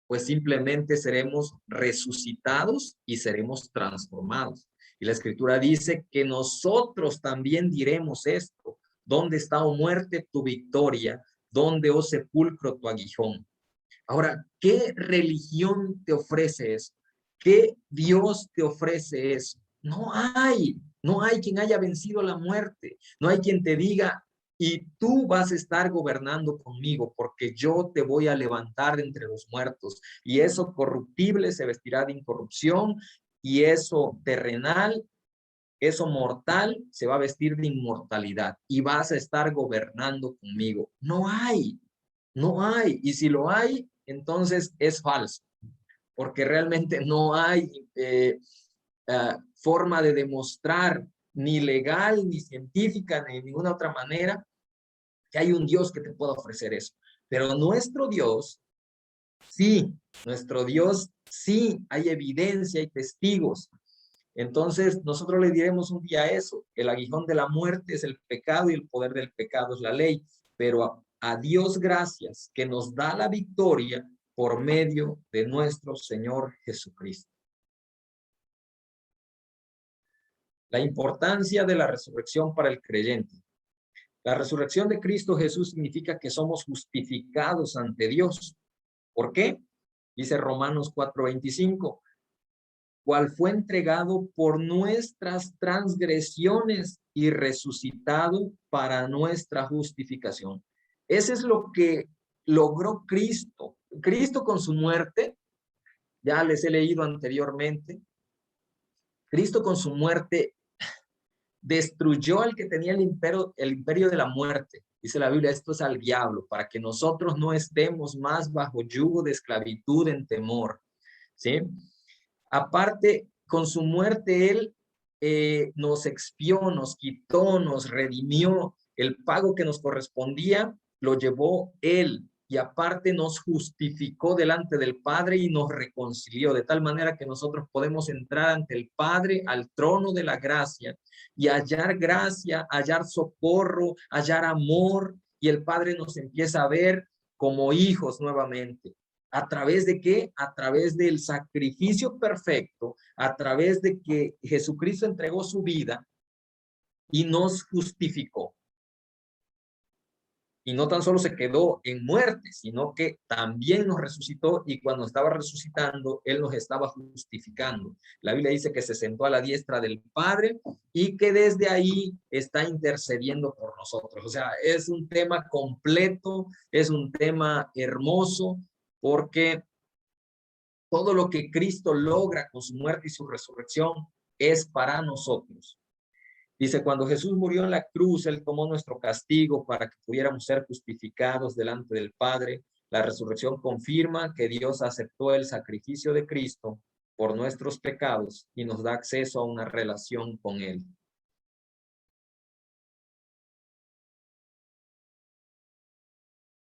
pues simplemente seremos resucitados y seremos transformados. Y la Escritura dice que nosotros también diremos esto: ¿dónde está, oh muerte, tu victoria? ¿Dónde, oh sepulcro, tu aguijón? Ahora, ¿qué religión te ofrece eso? ¿Qué Dios te ofrece eso? No hay quien haya vencido la muerte. No hay quien te diga, y tú vas a estar gobernando conmigo, porque yo te voy a levantar de entre los muertos. Y eso corruptible se vestirá de incorrupción, y eso terrenal, eso mortal, se va a vestir de inmortalidad. Y vas a estar gobernando conmigo. No hay. Y si lo hay, entonces es falso, porque realmente no hay forma de demostrar, ni legal, ni científica, ni de ninguna otra manera, que hay un Dios que te pueda ofrecer eso. Pero nuestro Dios, sí, hay evidencia, hay testigos. Entonces nosotros le diremos un día eso: el aguijón de la muerte es el pecado y el poder del pecado es la ley, pero a Dios gracias que nos da la victoria por medio de nuestro Señor Jesucristo. La importancia de la resurrección para el creyente. La resurrección de Cristo Jesús significa que somos justificados ante Dios. ¿Por qué? Dice Romanos 4:25. Cual fue entregado por nuestras transgresiones y resucitado para nuestra justificación. Ese es lo que logró Cristo. Cristo con su muerte, ya les he leído anteriormente, Cristo con su muerte destruyó al que tenía el imperio de la muerte. Dice la Biblia, esto es al diablo, para que nosotros no estemos más bajo yugo de esclavitud en temor. ¿Sí? Aparte, con su muerte, él nos expió, nos quitó, nos redimió. El pago que nos correspondía lo llevó él. Y aparte nos justificó delante del Padre y nos reconcilió, de tal manera que nosotros podemos entrar ante el Padre, al trono de la gracia, y hallar gracia, hallar socorro, hallar amor, y el Padre nos empieza a ver como hijos nuevamente. ¿A través de qué? A través del sacrificio perfecto, a través de que Jesucristo entregó su vida y nos justificó. Y no tan solo se quedó en muerte, sino que también nos resucitó, y cuando estaba resucitando, Él nos estaba justificando. La Biblia dice que se sentó a la diestra del Padre y que desde ahí está intercediendo por nosotros. O sea, es un tema completo, es un tema hermoso, porque todo lo que Cristo logra con su muerte y su resurrección es para nosotros. Dice, cuando Jesús murió en la cruz, Él tomó nuestro castigo para que pudiéramos ser justificados delante del Padre. La resurrección confirma que Dios aceptó el sacrificio de Cristo por nuestros pecados y nos da acceso a una relación con Él.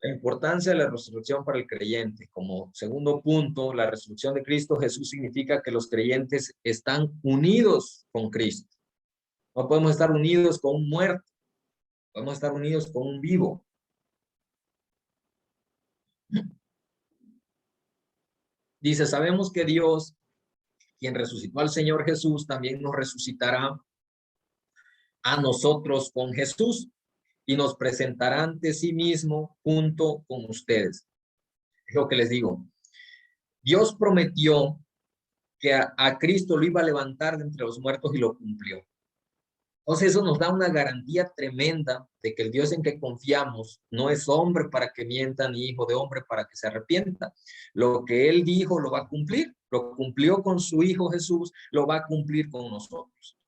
La importancia de la resurrección para el creyente. Como segundo punto, la resurrección de Cristo Jesús significa que los creyentes están unidos con Cristo. No podemos estar unidos con un muerto, podemos estar unidos con un vivo. Dice, sabemos que Dios, quien resucitó al Señor Jesús, también nos resucitará a nosotros con Jesús y nos presentará ante sí mismo junto con ustedes. Es lo que les digo. Dios prometió que a Cristo lo iba a levantar de entre los muertos y lo cumplió. Entonces eso nos da una garantía tremenda de que el Dios en que confiamos no es hombre para que mienta ni hijo de hombre para que se arrepienta. Lo que él dijo lo va a cumplir. Lo cumplió con su Hijo Jesús, lo va a cumplir con nosotros.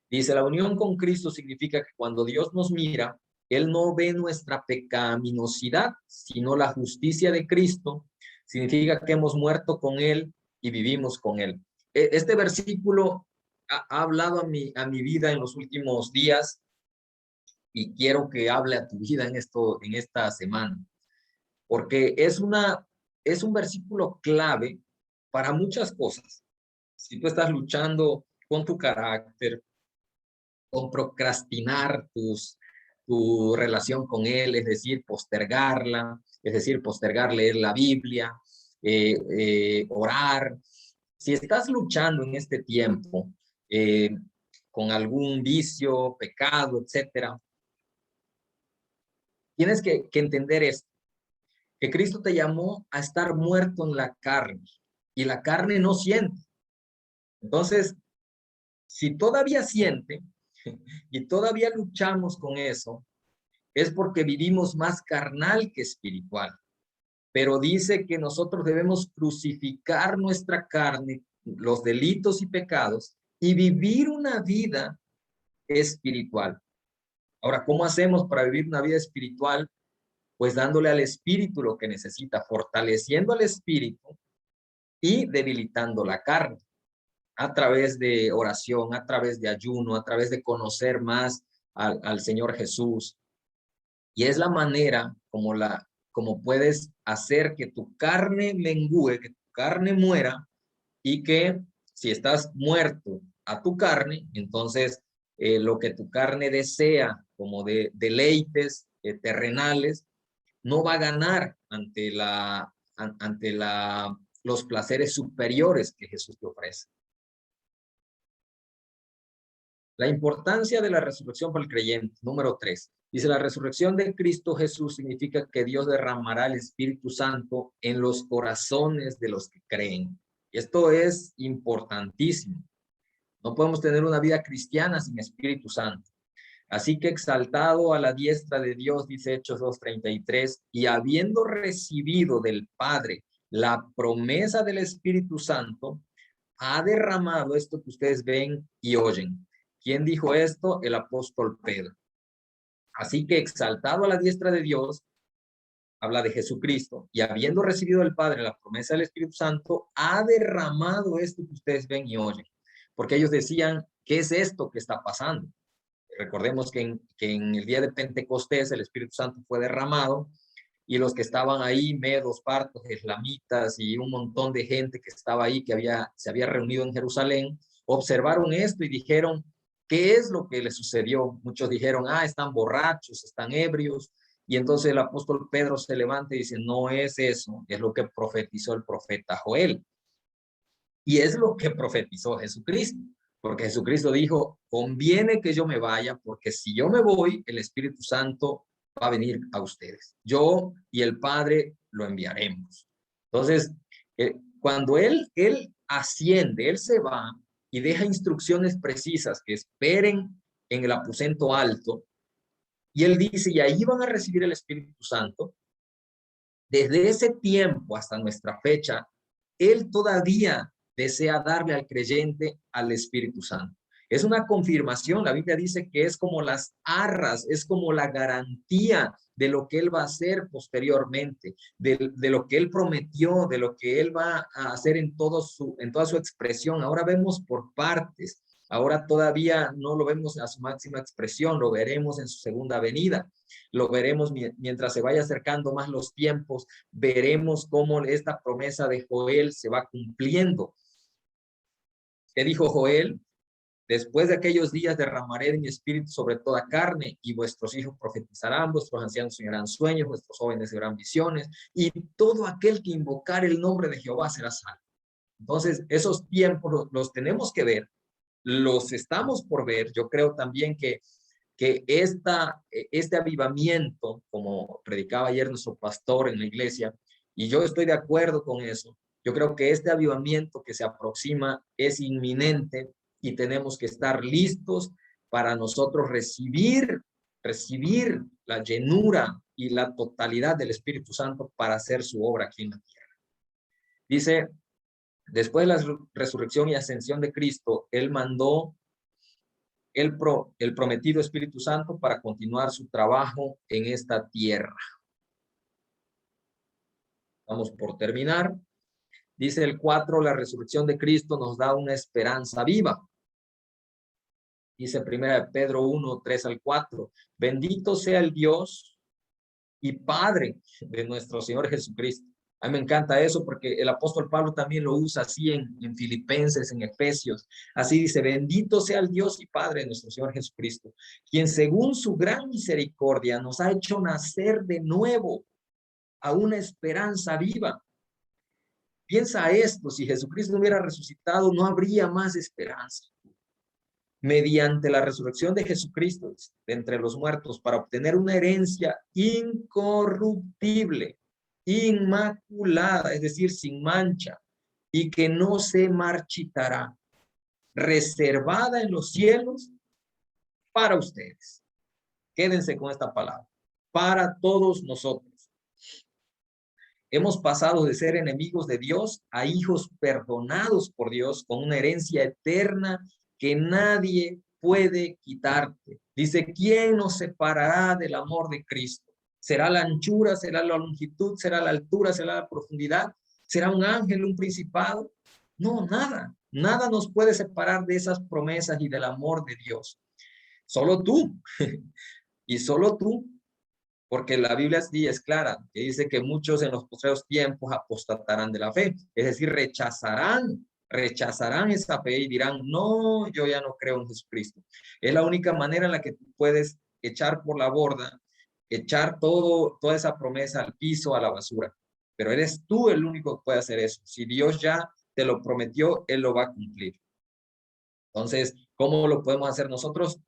Dice, la unión con Cristo significa que cuando Dios nos mira, Él no ve nuestra pecaminosidad, sino la justicia de Cristo. Significa que hemos muerto con Él y vivimos con Él. Este versículo ha hablado a mi vida en los últimos días y quiero que hable a tu vida en esta semana, porque es un versículo clave para muchas cosas. Si tú estás luchando con tu carácter, con procrastinar tu relación con Él, es decir, postergarla, es decir, postergar leer la Biblia, orar. Si estás luchando en este tiempo con algún vicio, pecado, etcétera, tienes que entender esto, que Cristo te llamó a estar muerto en la carne y la carne no siente. Entonces, si todavía siente y todavía luchamos con eso, es porque vivimos más carnal que espiritual. Pero dice que nosotros debemos crucificar nuestra carne, los delitos y pecados, y vivir una vida espiritual. Ahora, ¿cómo hacemos para vivir una vida espiritual? Pues dándole al espíritu lo que necesita, fortaleciendo al espíritu y debilitando la carne a través de oración, a través de ayuno, a través de conocer más al Señor Jesús. Y es la manera como puedes hacer que tu carne mengüe, que tu carne muera, y que si estás muerto a tu carne, entonces lo que tu carne desea como de deleites terrenales, no va a ganar ante los placeres superiores que Jesús te ofrece. La importancia de la resurrección para el creyente, número 3. Dice, la resurrección de Cristo Jesús significa que Dios derramará el Espíritu Santo en los corazones de los que creen. Esto es importantísimo. No podemos tener una vida cristiana sin Espíritu Santo. Así que exaltado a la diestra de Dios, dice Hechos 2:33, y habiendo recibido del Padre la promesa del Espíritu Santo, ha derramado esto que ustedes ven y oyen. ¿Quién dijo esto? El apóstol Pedro. Así que exaltado a la diestra de Dios, habla de Jesucristo, y habiendo recibido del Padre la promesa del Espíritu Santo, ha derramado esto que ustedes ven y oyen. Porque ellos decían, ¿qué es esto que está pasando? Recordemos que en el día de Pentecostés el Espíritu Santo fue derramado, y los que estaban ahí, medos, partos, eslamitas y un montón de gente que estaba ahí, se había reunido en Jerusalén, observaron esto y dijeron, ¿qué es lo que les sucedió? Muchos dijeron, están borrachos, están ebrios. Y entonces el apóstol Pedro se levanta y dice, no es eso, es lo que profetizó el profeta Joel. Y es lo que profetizó Jesucristo, porque Jesucristo dijo, conviene que yo me vaya, porque si yo me voy, el Espíritu Santo va a venir a ustedes. Yo y el Padre lo enviaremos. Entonces, cuando él asciende, él se va y deja instrucciones precisas que esperen en el aposento alto, y él dice, y ahí van a recibir el Espíritu Santo. Desde ese tiempo hasta nuestra fecha, él todavía desea darle al creyente al Espíritu Santo. Es una confirmación, la Biblia dice que es como las arras, es como la garantía de lo que él va a hacer posteriormente, de lo que él prometió, de lo que él va a hacer en toda su expresión. Ahora vemos por partes. Ahora todavía no lo vemos a su máxima expresión, lo veremos en su segunda venida, lo veremos mientras se vaya acercando más los tiempos, veremos cómo esta promesa de Joel se va cumpliendo. ¿Qué dijo Joel? Después de aquellos días derramaré de mi espíritu sobre toda carne, y vuestros hijos profetizarán, vuestros ancianos soñarán sueños, vuestros jóvenes verán visiones, y todo aquel que invocar el nombre de Jehová será salvo. Entonces, esos tiempos los tenemos que ver, los estamos por ver. Yo creo también que este avivamiento, como predicaba ayer nuestro pastor en la iglesia, y yo estoy de acuerdo con eso, yo creo que este avivamiento que se aproxima es inminente y tenemos que estar listos para nosotros recibir la llenura y la totalidad del Espíritu Santo para hacer su obra aquí en la tierra. Dice, después de la resurrección y ascensión de Cristo, Él mandó el prometido Espíritu Santo para continuar su trabajo en esta tierra. Vamos por terminar. Dice el 4, la resurrección de Cristo nos da una esperanza viva. Dice 1 Pedro 1, 3 al 4. Bendito sea el Dios y Padre de nuestro Señor Jesucristo. A mí me encanta eso porque el apóstol Pablo también lo usa así en Filipenses, en Efesios. Así dice, bendito sea el Dios y Padre de nuestro Señor Jesucristo, quien según su gran misericordia nos ha hecho nacer de nuevo a una esperanza viva. Piensa esto, si Jesucristo no hubiera resucitado, no habría más esperanza. Mediante la resurrección de Jesucristo de entre los muertos, para obtener una herencia incorruptible, inmaculada, es decir, sin mancha, y que no se marchitará, reservada en los cielos para ustedes. Quédense con esta palabra, para todos nosotros. Hemos pasado de ser enemigos de Dios a hijos perdonados por Dios con una herencia eterna que nadie puede quitarte. Dice, ¿quién nos separará del amor de Cristo? ¿Será la anchura? ¿Será la longitud? ¿Será la altura? ¿Será la profundidad? ¿Será un ángel, un principado? No, nada. Nada nos puede separar de esas promesas y del amor de Dios. Solo tú. Y solo tú. Porque la Biblia sí es clara, que dice que muchos en los postreros tiempos apostatarán de la fe. Es decir, rechazarán esa fe y dirán, no, yo ya no creo en Jesucristo. Es la única manera en la que tú puedes echar por la borda, echar toda esa promesa al piso, a la basura. Pero eres tú el único que puede hacer eso. Si Dios ya te lo prometió, Él lo va a cumplir. Entonces, ¿cómo lo podemos hacer nosotros?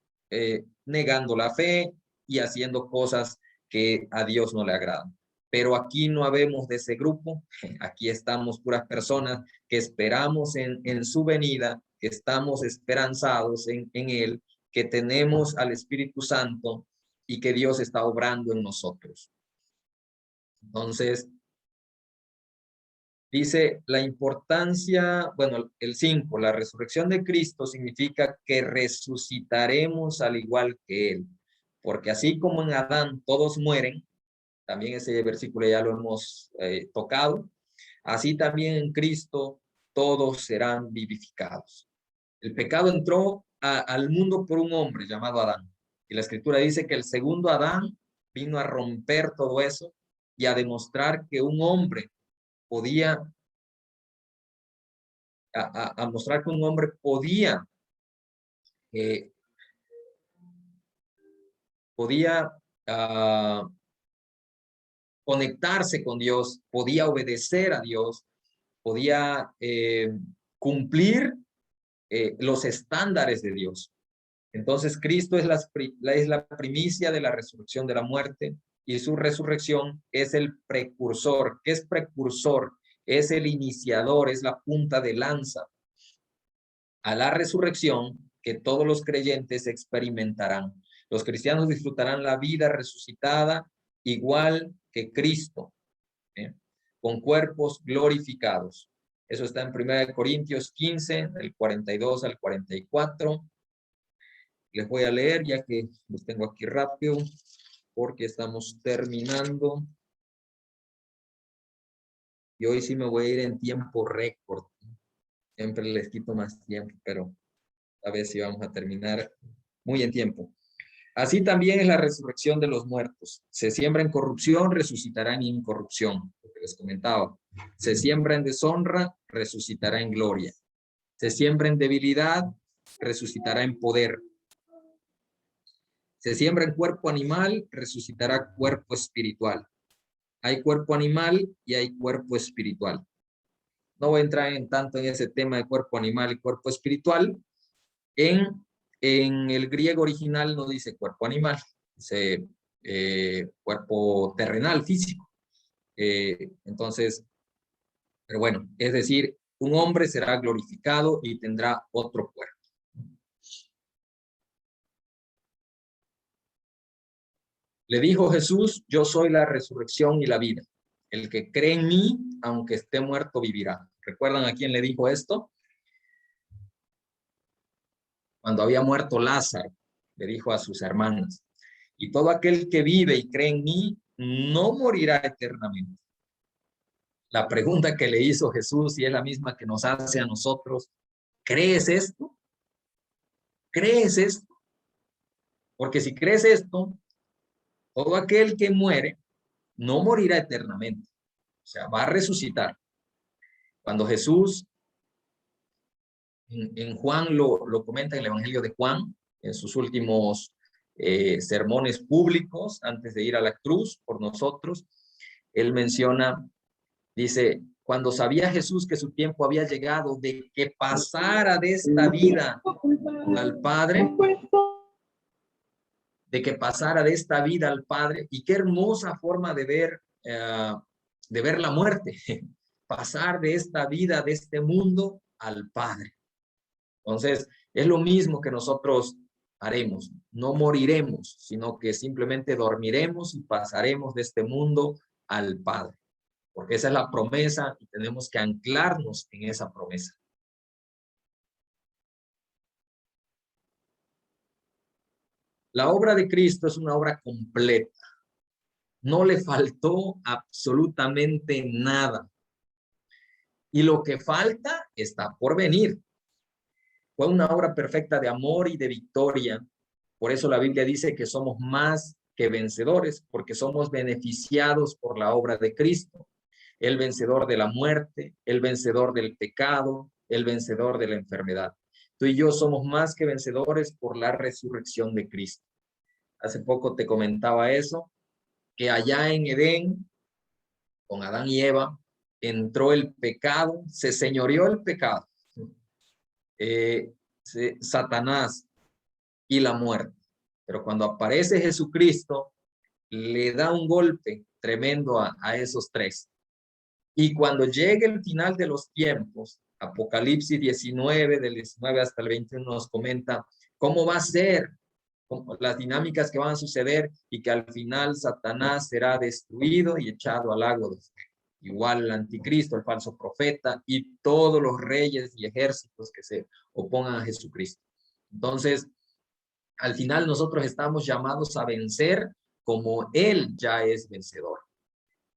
Negando la fe y haciendo cosas que a Dios no le agradan. Pero aquí no habemos de ese grupo, aquí estamos puras personas que esperamos en su venida, que estamos esperanzados en Él, que tenemos al Espíritu Santo y que Dios está obrando en nosotros. Entonces, dice la importancia, bueno, el 5, la resurrección de Cristo significa que resucitaremos al igual que Él. Porque así como en Adán todos mueren, también ese versículo ya lo hemos tocado, así también en Cristo todos serán vivificados. El pecado entró al mundo por un hombre llamado Adán. Y la Escritura dice que el segundo Adán vino a romper todo eso y a demostrar que un hombre podía, a mostrar que un hombre podía conectarse con Dios, podía obedecer a Dios, podía cumplir los estándares de Dios. Entonces Cristo es la primicia de la resurrección de la muerte y su resurrección es el precursor. ¿Qué es precursor? Es el iniciador, es la punta de lanza a la resurrección que todos los creyentes experimentarán. Los cristianos disfrutarán la vida resucitada igual que Cristo, con cuerpos glorificados. Eso está en 1 Corintios 15, del 42 al 44. Les voy a leer ya que los tengo aquí rápido porque estamos terminando. Y hoy sí me voy a ir en tiempo récord. Siempre les quito más tiempo, pero A ver si vamos a terminar muy en tiempo. Así también es la resurrección de los muertos. Se siembra en corrupción, resucitará en incorrupción, lo que les comentaba. Se siembra en deshonra, resucitará en gloria. Se siembra en debilidad, resucitará en poder. Se siembra en cuerpo animal, resucitará cuerpo espiritual. Hay cuerpo animal y hay cuerpo espiritual. No voy a entrar tanto en ese tema de cuerpo animal y cuerpo espiritual. En el griego original no dice cuerpo animal, dice cuerpo terrenal, físico. Entonces, pero bueno, es decir, un hombre será glorificado y tendrá otro cuerpo. Le dijo Jesús, yo soy la resurrección y la vida. El que cree en mí, aunque esté muerto, vivirá. ¿Recuerdan a quién le dijo esto? Cuando había muerto Lázaro, le dijo a sus hermanos, y todo aquel que vive y cree en mí, no morirá eternamente. La pregunta que le hizo Jesús, y es la misma que nos hace a nosotros, ¿crees esto? ¿Crees esto? Porque si crees esto, todo aquel que muere no morirá eternamente. O sea, va a resucitar. Cuando Jesús, en Juan lo comenta en el Evangelio de Juan, en sus últimos sermones públicos, antes de ir a la cruz por nosotros, él menciona, dice, cuando sabía Jesús que su tiempo había llegado de que pasara de esta vida al Padre, y qué hermosa forma de ver la muerte, pasar de esta vida, de este mundo al Padre. Entonces, es lo mismo que nosotros haremos. No moriremos, sino que simplemente dormiremos y pasaremos de este mundo al Padre. Porque esa es la promesa y tenemos que anclarnos en esa promesa. La obra de Cristo es una obra completa. No le faltó absolutamente nada. Y lo que falta está por venir. Fue una obra perfecta de amor y de victoria. Por eso la Biblia dice que somos más que vencedores, porque somos beneficiados por la obra de Cristo. El vencedor de la muerte, el vencedor del pecado, el vencedor de la enfermedad. Tú y yo somos más que vencedores por la resurrección de Cristo. Hace poco te comentaba eso, que allá en Edén, con Adán y Eva, entró el pecado, se señoreó el pecado. Satanás y la muerte. Pero cuando aparece Jesucristo, le da un golpe tremendo a esos tres. Y cuando llegue el final de los tiempos, Apocalipsis 19, del 19 hasta el 21 nos comenta cómo va a ser, las dinámicas que van a suceder y que al final Satanás será destruido y echado al lago de fuego. Igual el anticristo, el falso profeta y todos los reyes y ejércitos que se opongan a Jesucristo. Entonces, al final nosotros estamos llamados a vencer como Él ya es vencedor.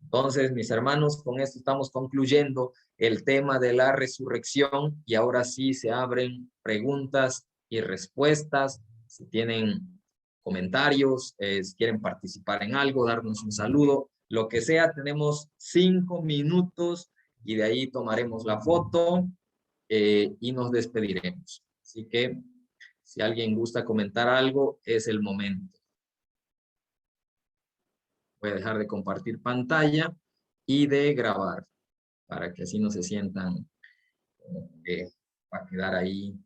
Entonces, mis hermanos, con esto estamos concluyendo el tema de la resurrección y ahora sí se abren preguntas y respuestas. Si tienen comentarios, si quieren participar en algo, darnos un saludo, lo que sea, tenemos 5 minutos y de ahí tomaremos la foto y nos despediremos. Así que si alguien gusta comentar algo, es el momento. Voy a dejar de compartir pantalla y de grabar para que así no se sientan va a quedar ahí.